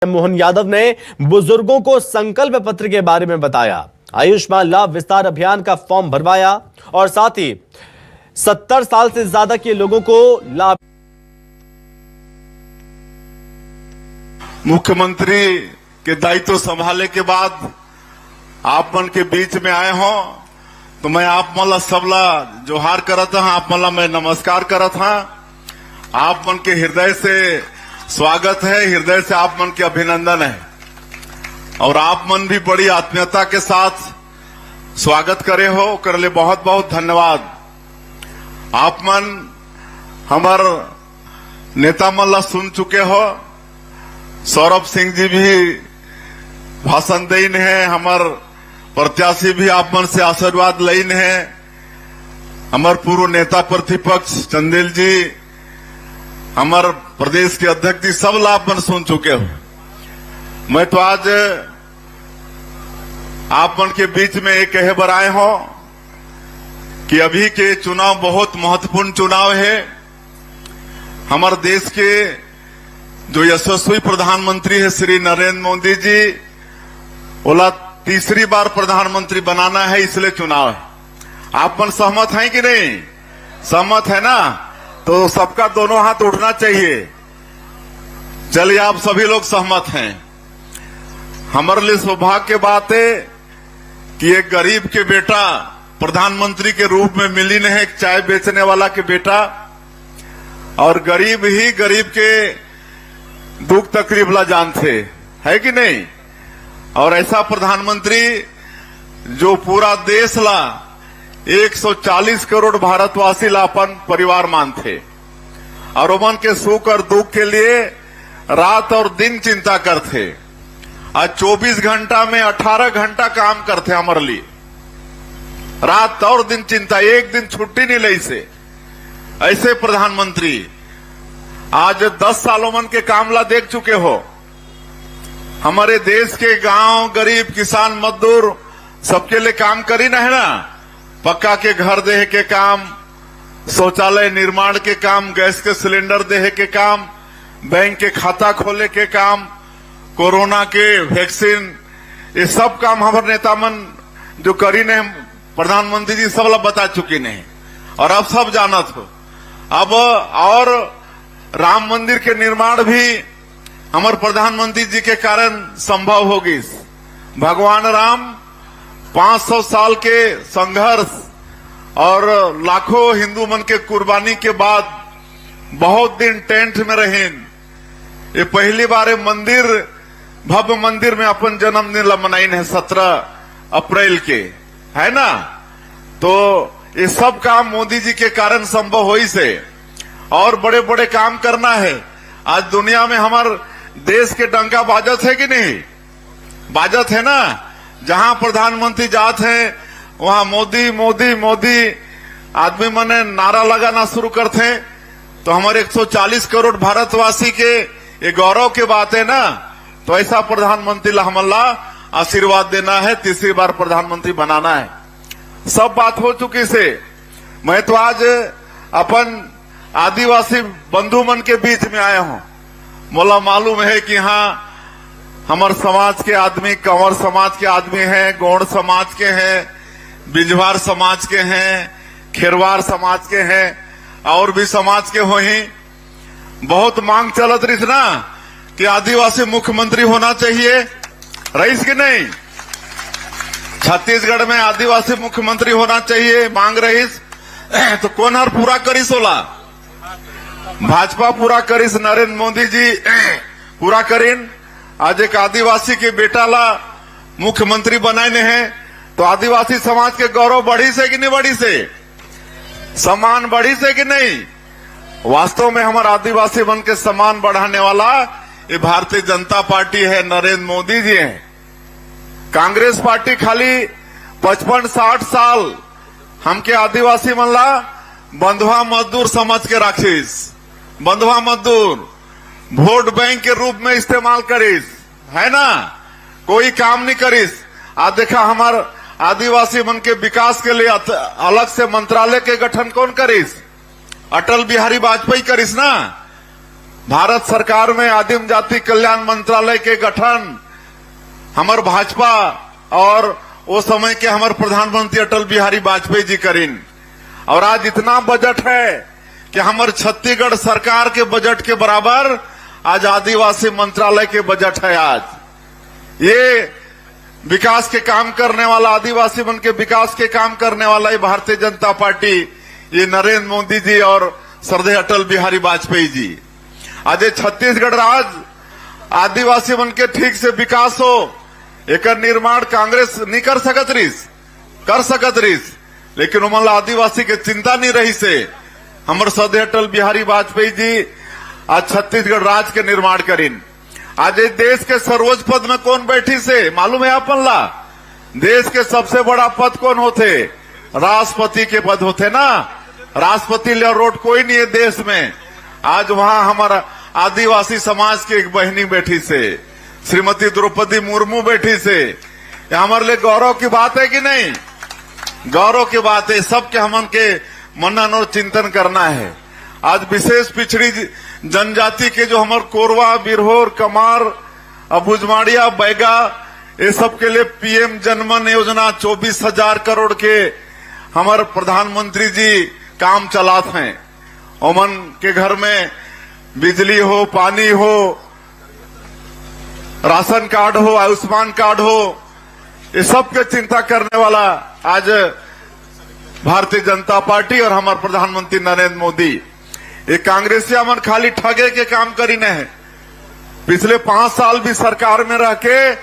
मोहन यादव ने बुजुर्गों को संकल्प पत्र के बारे में बताया। आयुष्मान लाभ विस्तार अभियान का फॉर्म भरवाया और साथ ही 70 साल से ज्यादा के लोगों को लाभ। मुख्यमंत्री के दायित्व संभाले के बाद आप मन के बीच में आए हो तो मैं आप मला सबला जोहार करत हाँ, आप मला मैं नमस्कार करत हाँ। आप मन के हृदय से स्वागत है, हृदय से आप मन के अभिनंदन है और आप मन भी बड़ी आत्मीयता के साथ स्वागत करे हो, कर ले बहुत बहुत धन्यवाद। आप मन हमार नेता मन ला सुन चुके हो, सौरभ सिंह जी भी भाषण देन है, हमार प्रत्याशी भी आप मन से आशीर्वाद लेन है, हमार पूर्व नेता प्रतिपक्ष चंदेल जी, हमार प्रदेश के अध्यक्ष जी, सब लाभ मन सुन चुके हो। मैं तो आज आप मन के बीच में एक कहे बर आए हो कि अभी के चुनाव बहुत महत्वपूर्ण चुनाव है। हमारे देश के जो यशस्वी प्रधानमंत्री है श्री नरेंद्र मोदी जी, बोला तीसरी बार प्रधानमंत्री बनाना है, इसलिए चुनाव है। आप मन सहमत हैं कि नहीं? सहमत है ना? तो सबका दोनों हाथ उठना चाहिए। चलिए, आप सभी लोग सहमत हैं। हमारे लिए सौभाग्य की बात है कि एक गरीब के बेटा प्रधानमंत्री के रूप में मिली नहीं, एक चाय बेचने वाला के बेटा, और गरीब ही गरीब के दुख तकलीफ ला जानते है कि नहीं। और ऐसा प्रधानमंत्री जो पूरा देश ला 140 करोड़ भारतवासी ला अपन परिवार मानते और उमन के सुख और दुख के लिए रात और दिन चिंता करते। आज 24 घंटा में 18 घंटा काम करते हमारे लिए, रात और दिन चिंता, एक दिन छुट्टी नहीं ली से। ऐसे प्रधानमंत्री आज 10 सालों मन के काम ला देख चुके हो। हमारे देश के गांव, गरीब, किसान, मजदूर सबके लिए काम करी ना है ना। पक्का के घर देहे के काम, शौचालय निर्माण के काम, गैस के सिलेंडर देहे के काम, बैंक के खाता खोले के काम, कोरोना के वैक्सीन, ये सब काम हमारे नेता मन जो करी ने प्रधानमंत्री जी सब बता चुकी नहीं और अब सब जानत हो। अब और राम मंदिर के निर्माण भी हमारे प्रधानमंत्री जी के कारण संभव होगी। भगवान राम 500 साल के संघर्ष और लाखों हिंदू मन के कुर्बानी के बाद बहुत दिन टेंट में रहे। ये पहली बार मंदिर, भव्य मंदिर में अपन जन्मदिन मनाइन है 17 अप्रैल के, है ना। तो ये सब काम मोदी जी के कारण संभव हुई से और बड़े बड़े काम करना है। आज दुनिया में हमारे देश के डंका बाजत है कि नहीं? बाजत है ना। जहां प्रधानमंत्री जात है वहां मोदी मोदी मोदी आदमी मने नारा लगाना शुरू करते हैं। तो हमारे 140 करोड़ भारतवासी के ये गौरव की बात है ना। तो ऐसा प्रधानमंत्री हमला आशीर्वाद देना है, तीसरी बार प्रधानमंत्री बनाना है। सब बात हो चुकी से मैं तो आज अपन आदिवासी बंधु मन के बीच में आया हूं। मोला मालूम है कि हाँ हमारे समाज के आदमी, कंवर समाज के आदमी हैं, गौड़ समाज के हैं, बिंजवार समाज के हैं, खेरवार समाज के हैं और भी समाज के हो ही। बहुत मांग चलत रही ना कि आदिवासी मुख्यमंत्री होना चाहिए, रईस की नहीं। छत्तीसगढ़ में आदिवासी मुख्यमंत्री होना चाहिए मांग रहीस। तो कौन हर पूरा करीस होला? भाजपा पूरा करीस, नरेंद्र मोदी जी पूरा करीन। आज एक आदिवासी के बेटा ला मुख्यमंत्री बनाए हैं तो आदिवासी समाज के गौरव बढ़ी से कि नहीं बढ़ी से? सम्मान बढ़ी से कि नहीं? वास्तव में हमारा आदिवासी मन के सम्मान बढ़ाने वाला ये भारतीय जनता पार्टी है, नरेंद्र मोदी जी हैं। कांग्रेस पार्टी खाली 55-60 साल हमके आदिवासी मन ला बंधुआ मजदूर समझ के राखिस। बंधुआ मजदूर वोट बैंक के रूप में इस्तेमाल करीस, है ना। कोई काम नहीं करीस। आज देखा हमारे आदिवासी मन के विकास के लिए अलग से मंत्रालय के गठन कौन करीस? अटल बिहारी वाजपेयी करीस ना। भारत सरकार में आदिम जाति कल्याण मंत्रालय के गठन हमार भाजपा और वो समय के हमारे प्रधानमंत्री अटल बिहारी वाजपेयी जी करीन। और आज इतना बजट है कि हमारे छत्तीसगढ़ सरकार के बजट के बराबर आज आदिवासी मंत्रालय के बजट है। आज ये विकास के काम करने वाला, आदिवासी मन के विकास के काम करने वाला ये भारतीय जनता पार्टी, ये नरेंद्र मोदी जी और श्रद्धेय अटल बिहारी वाजपेयी जी। आज ये छत्तीसगढ़ राज्य आदिवासी मन के ठीक से विकास हो, एक निर्माण कांग्रेस नहीं कर सकत रहीस, लेकिन उमला आदिवासी के चिंता नहीं रही से हमारे श्रद्धेय अटल बिहारी वाजपेयी जी आज छत्तीसगढ़ राज्य के निर्माण करीन। आज इस देश के सर्वोच्च पद में कौन बैठी से मालूम है आपन ला? देश के सबसे बड़ा पद कौन होते? राष्ट्रपति के पद होते ना। राष्ट्रपति ले रोड कोई नहीं है देश में। आज वहां हमारा आदिवासी समाज की एक बहनी बैठी से, श्रीमती द्रौपदी मुर्मू बैठी से। ये हमारे लिए गौरव की बात है कि नहीं? गौरव की बात है। सबके हमन के मनन और चिंतन करना है। आज विशेष पिछड़ी जनजाति के जो हमारे कोरवा, बिरहोर, कमार, अबुझमाड़िया, बैगा, ये सब के लिए पीएम जनमन योजना 24,000 करोड़ के हमारे प्रधानमंत्री जी काम चलाते हैं। ओमन के घर में बिजली हो, पानी हो, राशन कार्ड हो, आयुष्मान कार्ड हो, ये सब के चिंता करने वाला आज भारतीय जनता पार्टी और हमारे प्रधानमंत्री नरेंद्र मोदी। ये कांग्रेसिया मन खाली ठगे के काम करी न है। पिछले 5 साल भी सरकार में रह के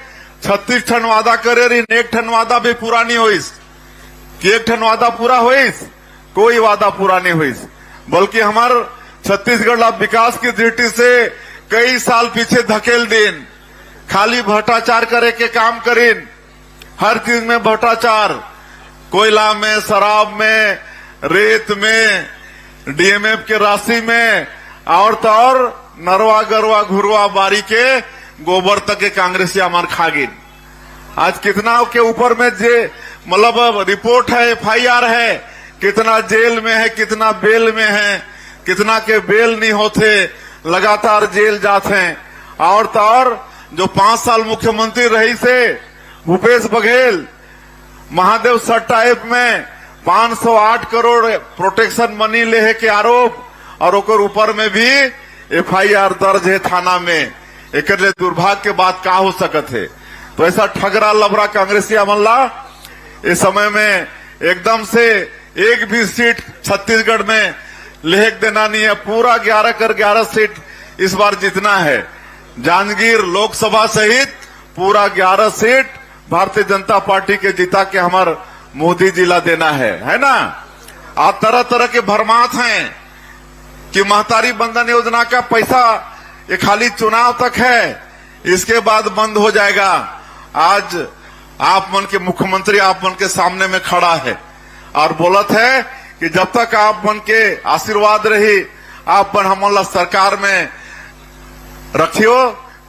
36 ठन वादा करे रही, एक ठन वादा भी पूरा नहीं होइस। कि एक ठन वादा पूरा होइस? कोई वादा पूरा नहीं होइस। बल्कि हमारे छत्तीसगढ़ विकास की दृष्टि से कई साल पीछे धकेल दिन। खाली भ्रष्टाचार करे के काम करीन, हर चीज में भ्रष्टाचार, कोयला में, शराब में, रेत में, डीएमएफ के राशि में, और तो और नरवा गरवा घुरवा बारी के गोबर तक के कांग्रेसिया मार खागिन। आज कितना के ऊपर में जे मतलब रिपोर्ट है, एफआईआर है, कितना जेल में है, कितना बेल में है, कितना के बेल नहीं होते, लगातार जेल जाते हैं। और तो और जो 5 साल मुख्यमंत्री रही से भूपेश बघेल, महादेव सट्टा ऐप में 508 करोड़ प्रोटेक्शन मनी ले के आरोप, और ओकर ऊपर में भी एफआईआर दर्ज है थाना में। एक दुर्भाग्य के बात का हो सकत है? तो ऐसा ठगरा लबरा कांग्रेसिया मल्ला इस समय में एकदम से एक भी सीट छत्तीसगढ़ में लेख देना नहीं है। पूरा 11 कर 11 सीट इस बार जीतना है। जांजगीर लोकसभा सहित पूरा 11 सीट भारतीय जनता पार्टी के जीता के हमारे मोदी जिला देना है ना। आज तरह तरह के भरमात हैं कि महतारी बंधन योजना का पैसा ये खाली चुनाव तक है, इसके बाद बंद हो जाएगा। आज आप मन के मुख्यमंत्री आप मन के सामने में खड़ा है और बोलत है कि जब तक आप मन के आशीर्वाद रही, आप मन हमला सरकार में रखियो,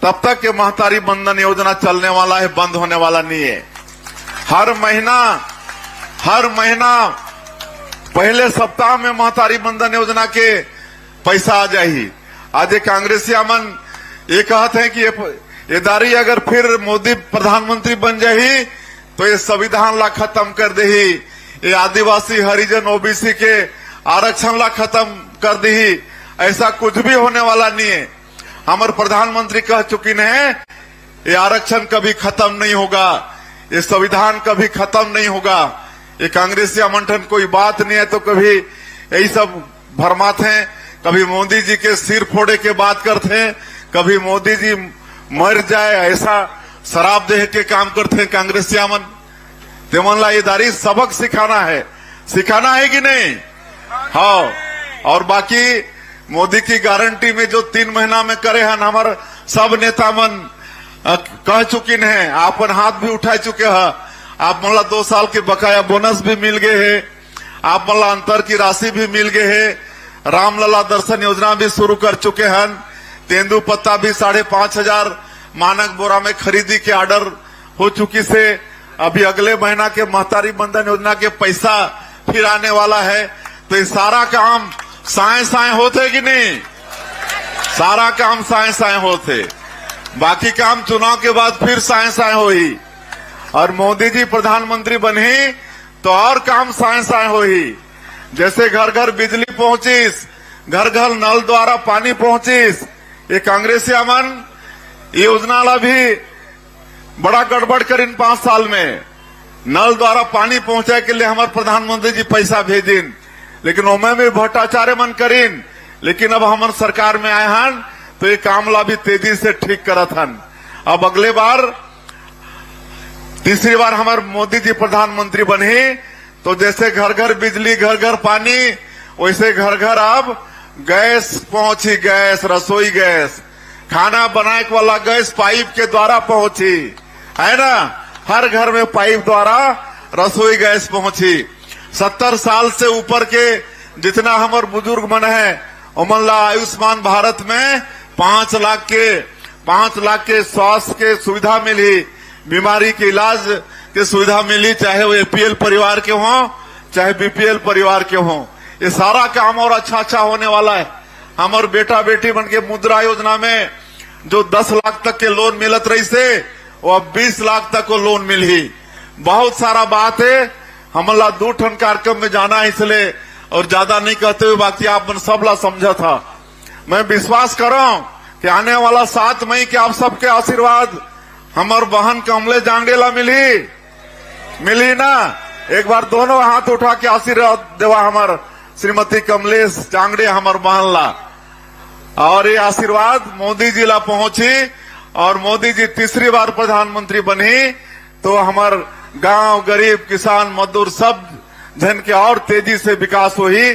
तब तक के महतारी बंधन योजना चलने वाला है, बंद होने वाला नहीं है। हर महीना पहले सप्ताह में महतारी बंधन योजना के पैसा आ जाही। आज कांग्रेसिया मन ये कहते हैं कि ये दारी अगर फिर मोदी प्रधानमंत्री बन जाही तो ये संविधान ला खत्म कर देही, ये आदिवासी हरिजन ओबीसी के आरक्षण ला खत्म कर देही। ऐसा कुछ भी होने वाला नहीं है। हमारे प्रधानमंत्री कह चुकी है ये आरक्षण कभी खत्म नहीं होगा, ये संविधान कभी खत्म नहीं होगा। ये कांग्रेसिया मंठन कोई बात नहीं है तो कभी यही सब भरमात हैं, कभी मोदी जी के सिर फोड़े के बात करते हैं, कभी मोदी जी मर जाए ऐसा शराब देह के काम करते हैं कांग्रेसिया मन। तेमनला ये दारी सबक सिखाना है कि नहीं? हाँ। और बाकी मोदी की गारंटी में जो 3 महीना में करे हैं हमारे सब नेता मन कह चुकी है, आपन हाथ भी उठा चुके हैं। आप मला 2 साल के बकाया बोनस भी मिल गए है, आप मला अंतर की राशि भी मिल गए है, रामलला दर्शन योजना भी शुरू कर चुके हैं, तेंदू पत्ता भी 5,500 मानक बोरा में खरीदी के ऑर्डर हो चुकी से। अभी अगले महीना के महतारी बंधन योजना के पैसा फिर आने वाला है। तो ये सारा काम साए होते कि नहीं? सारा काम साए साए होते, बाकी काम चुनाव के बाद फिर साए साए हो ही। और मोदी जी प्रधानमंत्री बने तो और काम साए साए हो ही। जैसे घर घर बिजली पहुंचीस, घर घर नल द्वारा पानी पहुंचीस, ये कांग्रेस अमन योजना ला भी बड़ा गड़बड़ करीन 5 साल में। नल द्वारा पानी पहुंचाए के लिए हमारे प्रधानमंत्री जी पैसा भेजिन, लेकिन ओमे में भ्रष्टाचार मन करीन। लेकिन अब हमार सरकार में आए हन तो ये कामला भी तेजी से ठीक करत हन। अब अगले बार तीसरी बार हमारे मोदी जी प्रधानमंत्री बने तो जैसे घर घर बिजली, घर घर पानी, वैसे घर घर अब गैस पहुंची, गैस, रसोई गैस, खाना बनाए वाला गैस पाइप के द्वारा पहुंची, है ना। हर घर में पाइप द्वारा रसोई गैस पहुंची। 70 साल से ऊपर के जितना हमारे बुजुर्ग मन है उमन ला आयुष्मान भारत में 5 लाख के स्वास्थ्य के सुविधा मिली, बीमारी के इलाज के सुविधा मिली, चाहे वो एपीएल परिवार के हों चाहे बीपीएल परिवार के हों। ये सारा काम और अच्छा होने वाला है। हमारे बेटा बेटी बन के मुद्रा योजना में जो 10 लाख तक के लोन मिलत रही से वो अब 20 लाख तक को लोन मिली। बहुत सारा बात है, हमला 2 ठन कार्यक्रम में जाना है, इसलिए और ज्यादा नहीं कहते हुए बाकी आप मन सबला समझा था। मैं विश्वास करूं कि आने वाला 7 मई के आप सबके आशीर्वाद हमार बहन कमले जांगड़े ला मिली ना। एक बार दोनों हाथ उठा के आशीर्वाद देवा हमार श्रीमती कमलेश जांगड़े हमार बहन ला। और ये आशीर्वाद मोदी जी ला पहुंची और मोदी जी तीसरी बार प्रधानमंत्री बनी तो हमार गांव, गरीब, किसान, मजदूर सब जन के और तेजी से विकास हुई।